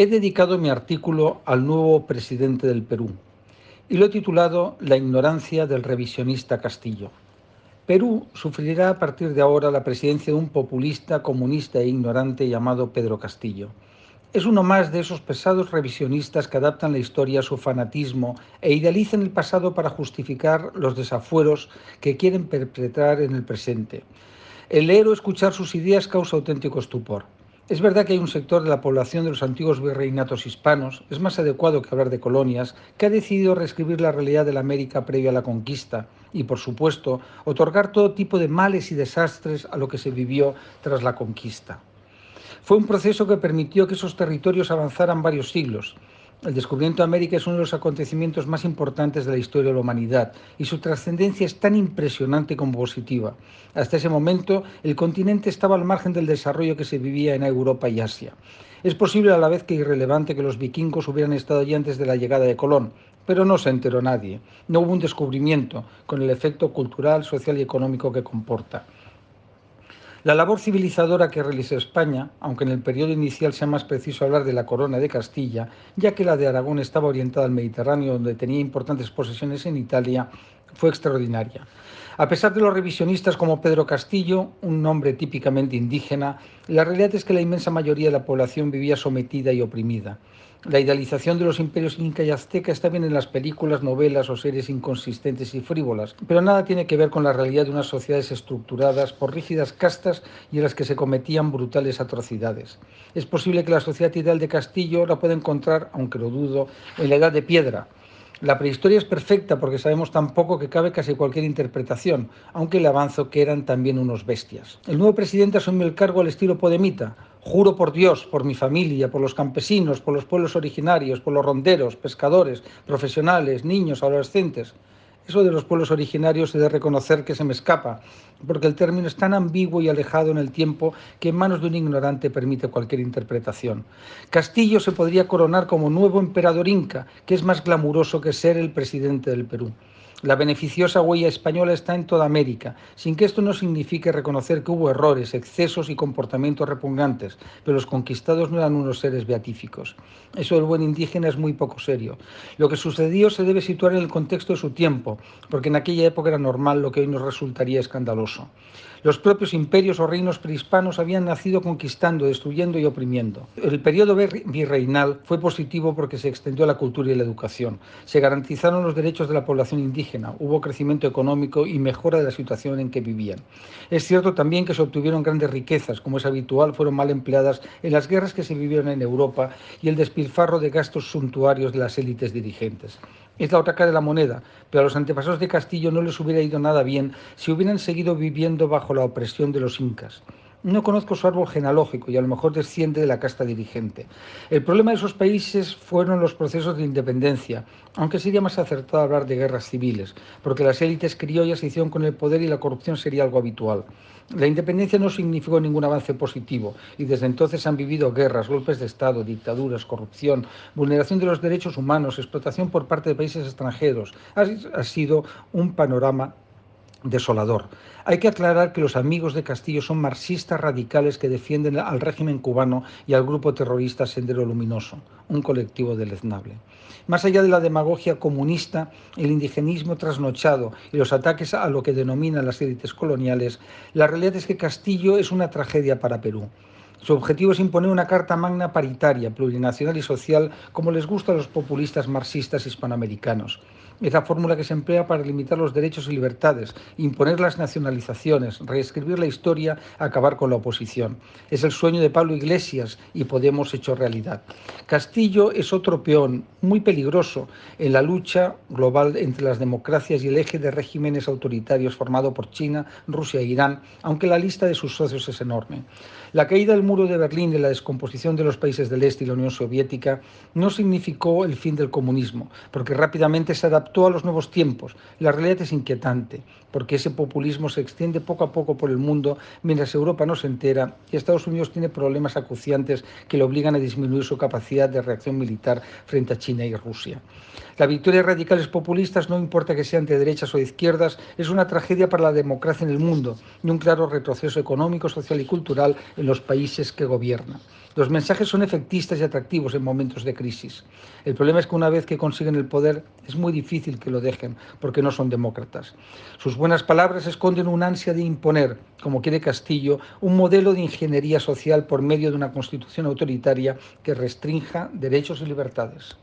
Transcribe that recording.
He dedicado mi artículo al nuevo presidente del Perú y lo he titulado La ignorancia del revisionista Castillo. Perú sufrirá a partir de ahora la presidencia de un populista, comunista e ignorante llamado Pedro Castillo. Es uno más de esos pesados revisionistas que adaptan la historia a su fanatismo e idealizan el pasado para justificar los desafueros que quieren perpetrar en el presente. El leer o escuchar sus ideas causa auténtico estupor. Es verdad que hay un sector de la población de los antiguos virreinatos hispanos, es más adecuado que hablar de colonias, que ha decidido reescribir la realidad de la América previa a la conquista y, por supuesto, otorgar todo tipo de males y desastres a lo que se vivió tras la conquista. Fue un proceso que permitió que esos territorios avanzaran varios siglos. El descubrimiento de América es uno de los acontecimientos más importantes de la historia de la humanidad y su trascendencia es tan impresionante como positiva. Hasta ese momento, el continente estaba al margen del desarrollo que se vivía en Europa y Asia. Es posible a la vez que irrelevante que los vikingos hubieran estado allí antes de la llegada de Colón, pero no se enteró nadie. No hubo un descubrimiento con el efecto cultural, social y económico que comporta. La labor civilizadora que realizó España, aunque en el periodo inicial sea más preciso hablar de la corona de Castilla, ya que la de Aragón estaba orientada al Mediterráneo, donde tenía importantes posesiones en Italia, fue extraordinaria. A pesar de los revisionistas como Pedro Castillo, un nombre típicamente indígena, la realidad es que la inmensa mayoría de la población vivía sometida y oprimida. La idealización de los imperios inca y azteca está bien en las películas, novelas o series inconsistentes y frívolas, pero nada tiene que ver con la realidad de unas sociedades estructuradas por rígidas castas y en las que se cometían brutales atrocidades. Es posible que la sociedad ideal de Castillo la pueda encontrar, aunque lo dudo, en la Edad de Piedra. La prehistoria es perfecta porque sabemos tan poco que cabe casi cualquier interpretación, aunque le avanzo que eran también unos bestias. El nuevo presidente asumió el cargo al estilo podemita. Juro por Dios, por mi familia, por los campesinos, por los pueblos originarios, por los ronderos, pescadores, profesionales, niños, adolescentes. Eso de los pueblos originarios he de reconocer que se me escapa, porque el término es tan ambiguo y alejado en el tiempo que en manos de un ignorante permite cualquier interpretación. Castillo se podría coronar como nuevo emperador inca, que es más glamuroso que ser el presidente del Perú. La beneficiosa huella española está en toda América, sin que esto no signifique reconocer que hubo errores, excesos y comportamientos repugnantes, pero los conquistados no eran unos seres beatíficos. Eso del buen indígena es muy poco serio. Lo que sucedió se debe situar en el contexto de su tiempo, porque en aquella época era normal lo que hoy nos resultaría escandaloso. Los propios imperios o reinos prehispanos habían nacido conquistando, destruyendo y oprimiendo. El periodo virreinal fue positivo porque se extendió la cultura y la educación. Se garantizaron los derechos de la población indígena, hubo crecimiento económico y mejora de la situación en que vivían. Es cierto también que se obtuvieron grandes riquezas, como es habitual, fueron mal empleadas en las guerras que se vivieron en Europa y el despilfarro de gastos suntuarios de las élites dirigentes. Es la otra cara de la moneda, pero a los antepasados de Castillo no les hubiera ido nada bien si hubieran seguido viviendo bajo la opresión de los incas. No conozco su árbol genealógico y a lo mejor desciende de la casta dirigente. El problema de esos países fueron los procesos de independencia, aunque sería más acertado hablar de guerras civiles, porque las élites criollas se hicieron con el poder y la corrupción sería algo habitual. La independencia no significó ningún avance positivo y desde entonces han vivido guerras, golpes de Estado, dictaduras, corrupción, vulneración de los derechos humanos, explotación por parte de países extranjeros. Ha sido un panorama desolador. Hay que aclarar que los amigos de Castillo son marxistas radicales que defienden al régimen cubano y al grupo terrorista Sendero Luminoso, un colectivo deleznable. Más allá de la demagogia comunista, el indigenismo trasnochado y los ataques a lo que denominan las élites coloniales, la realidad es que Castillo es una tragedia para Perú. Su objetivo es imponer una carta magna paritaria, plurinacional y social, como les gusta a los populistas marxistas hispanoamericanos. Es la fórmula que se emplea para limitar los derechos y libertades, imponer las nacionalizaciones, reescribir la historia, acabar con la oposición. Es el sueño de Pablo Iglesias y Podemos hecho realidad. Castillo es otro peón muy peligroso en la lucha global entre las democracias y el eje de regímenes autoritarios formado por China, Rusia e Irán, aunque la lista de sus socios es enorme. La caída del muro de Berlín y la descomposición de los países del Este y la Unión Soviética no significó el fin del comunismo, porque rápidamente se adaptó adaptó a los nuevos tiempos. La realidad es inquietante, porque ese populismo se extiende poco a poco por el mundo mientras Europa no se entera y Estados Unidos tiene problemas acuciantes que le obligan a disminuir su capacidad de reacción militar frente a China y Rusia. La victoria de radicales populistas, no importa que sean de derechas o de izquierdas, es una tragedia para la democracia en el mundo y un claro retroceso económico, social y cultural en los países que gobiernan. Los mensajes son efectistas y atractivos en momentos de crisis. El problema es que una vez que consiguen el poder es muy difícil que lo dejen porque no son demócratas. Sus buenas palabras esconden una ansia de imponer, como quiere Castillo, un modelo de ingeniería social por medio de una constitución autoritaria que restrinja derechos y libertades.